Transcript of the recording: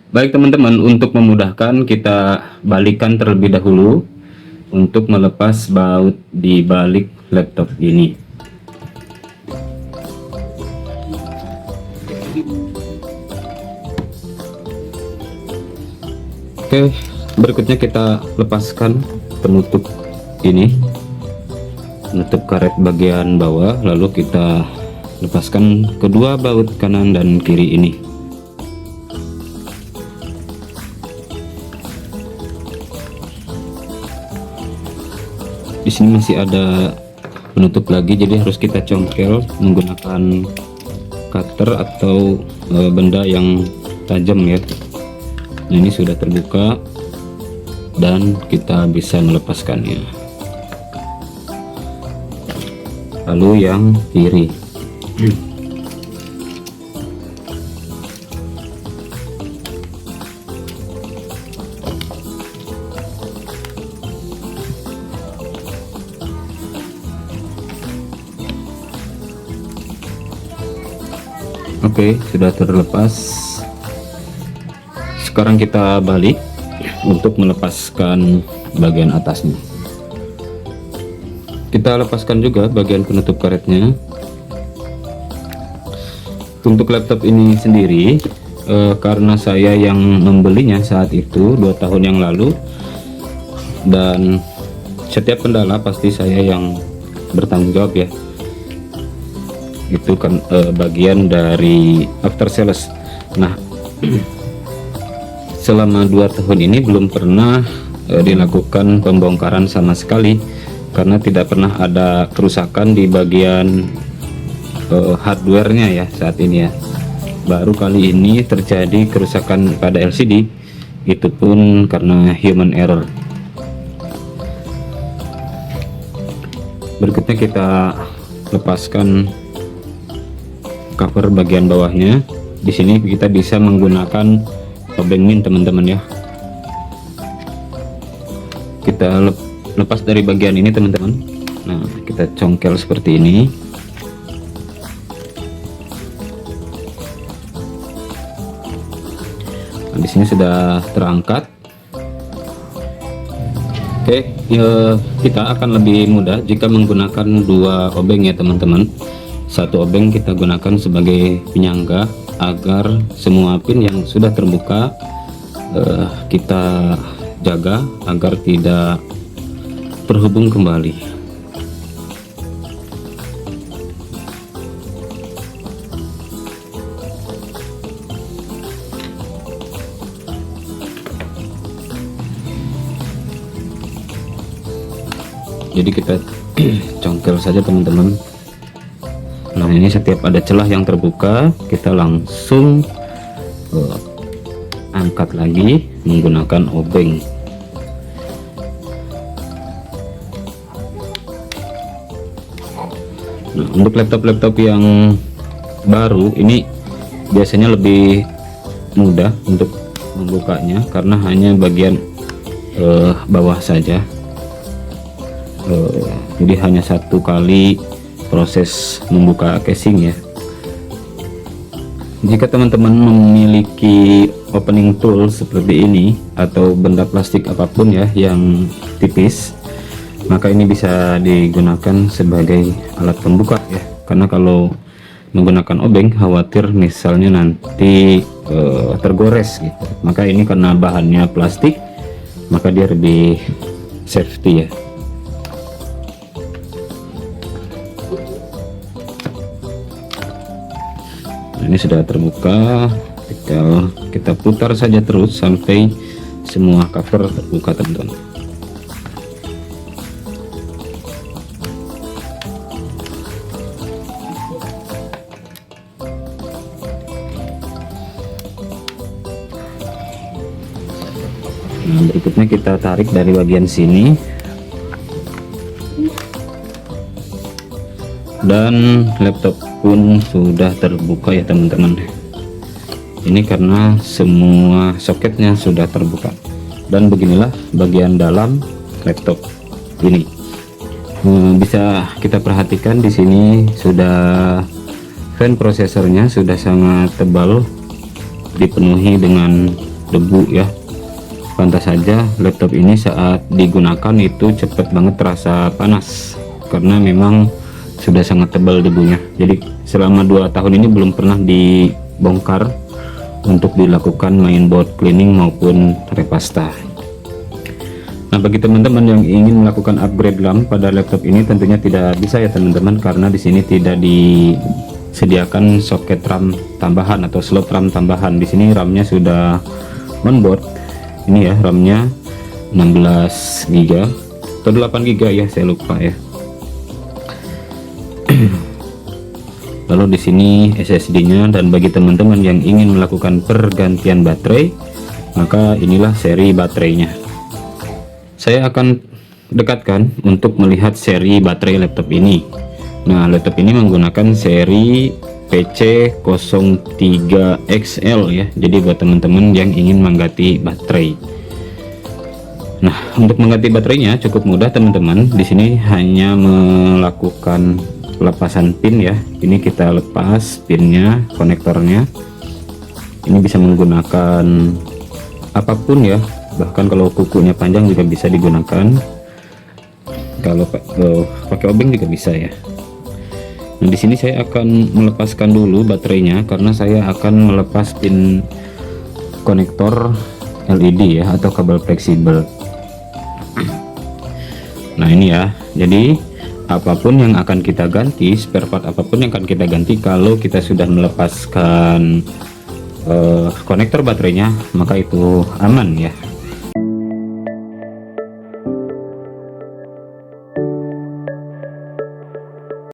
Baik teman-teman, untuk memudahkan kita balikan terlebih dahulu untuk melepas baut di balik laptop ini. Oke, berikutnya kita lepaskan penutup ini, penutup karet bagian bawah, lalu kita lepaskan kedua baut kanan dan kiri ini. Di sini masih ada penutup lagi, jadi harus kita congkel menggunakan cutter atau benda yang tajam ya. Nah, ini sudah terbuka dan kita bisa melepaskannya. Lalu yang kiri. Oke, sudah terlepas. Sekarang kita balik untuk melepaskan bagian atasnya. Kita lepaskan juga bagian penutup karetnya. Untuk laptop ini sendiri, karena saya yang membelinya saat itu 2 tahun yang lalu, dan setiap kendala pasti saya yang bertanggung jawab ya. Itu kan bagian dari after sales. Nah, selama 2 tahun ini belum pernah dilakukan pembongkaran sama sekali, karena tidak pernah ada kerusakan di bagian hardware-nya ya saat ini ya. Baru kali ini terjadi kerusakan pada LCD, itu pun karena human error. Berikutnya kita lepaskan cover bagian bawahnya. Di sini kita bisa menggunakan obeng min teman-teman ya. Kita lepas dari bagian ini teman-teman. Nah, kita congkel seperti ini. Nah, di sini sudah terangkat. Oke, ya, kita akan lebih mudah jika menggunakan 2 obeng ya teman-teman. Satu obeng kita gunakan sebagai penyangga agar semua pin yang sudah terbuka kita jaga agar tidak terhubung kembali. Jadi kita congkel saja teman-teman. Nah, ini setiap ada celah yang terbuka kita langsung angkat lagi menggunakan obeng. Nah, untuk laptop-laptop yang baru ini biasanya lebih mudah untuk membukanya karena hanya bagian bawah saja. Jadi hanya 1 kali proses membuka casing ya. Jika teman-teman memiliki opening tool seperti ini atau benda plastik apapun ya yang tipis, maka ini bisa digunakan sebagai alat pembuka ya. Karena kalau menggunakan obeng khawatir misalnya nanti tergores gitu. Maka ini karena bahannya plastik, maka dia lebih safety ya. Ini sudah terbuka, tinggal kita putar saja terus sampai semua cover terbuka teman-teman. Nah, berikutnya kita tarik dari bagian sini dan laptop pun sudah terbuka ya teman-teman. Ini karena semua soketnya sudah terbuka. Dan beginilah bagian dalam laptop ini. Bisa kita perhatikan di sini sudah fan prosesornya sudah sangat tebal, dipenuhi dengan debu ya. Pantas saja laptop ini saat digunakan itu cepat banget terasa panas karena memang sudah sangat tebal debunya. Jadi selama 2 tahun ini belum pernah dibongkar untuk dilakukan mainboard cleaning maupun repasta. Nah, bagi teman-teman yang ingin melakukan upgrade RAM pada laptop ini tentunya tidak bisa ya teman-teman, karena di sini tidak disediakan soket RAM tambahan atau slot RAM tambahan. Di sini RAM-nya sudah onboard. Ini ya RAM-nya 16 GB atau 8 GB ya, saya lupa ya. Lalu di sini SSD-nya, dan bagi teman-teman yang ingin melakukan pergantian baterai, maka inilah seri baterainya. Saya akan dekatkan untuk melihat seri baterai laptop ini. Nah, laptop ini menggunakan seri PC03XL ya. Jadi buat teman-teman yang ingin mengganti baterai. Nah, untuk mengganti baterainya cukup mudah teman-teman. Di sini hanya melakukan pelepasan pin ya. Ini kita lepas pinnya, konektornya. Ini bisa menggunakan apapun ya. Bahkan kalau kukunya panjang juga bisa digunakan. Kalau pakai obeng juga bisa ya. Nah, di sini saya akan melepaskan dulu baterainya karena saya akan melepas pin konektor LED ya, atau kabel fleksibel. Nah, ini ya. Jadi apapun yang akan kita ganti, spare part apapun yang akan kita ganti, kalau kita sudah melepaskan konektor baterainya, maka itu aman ya.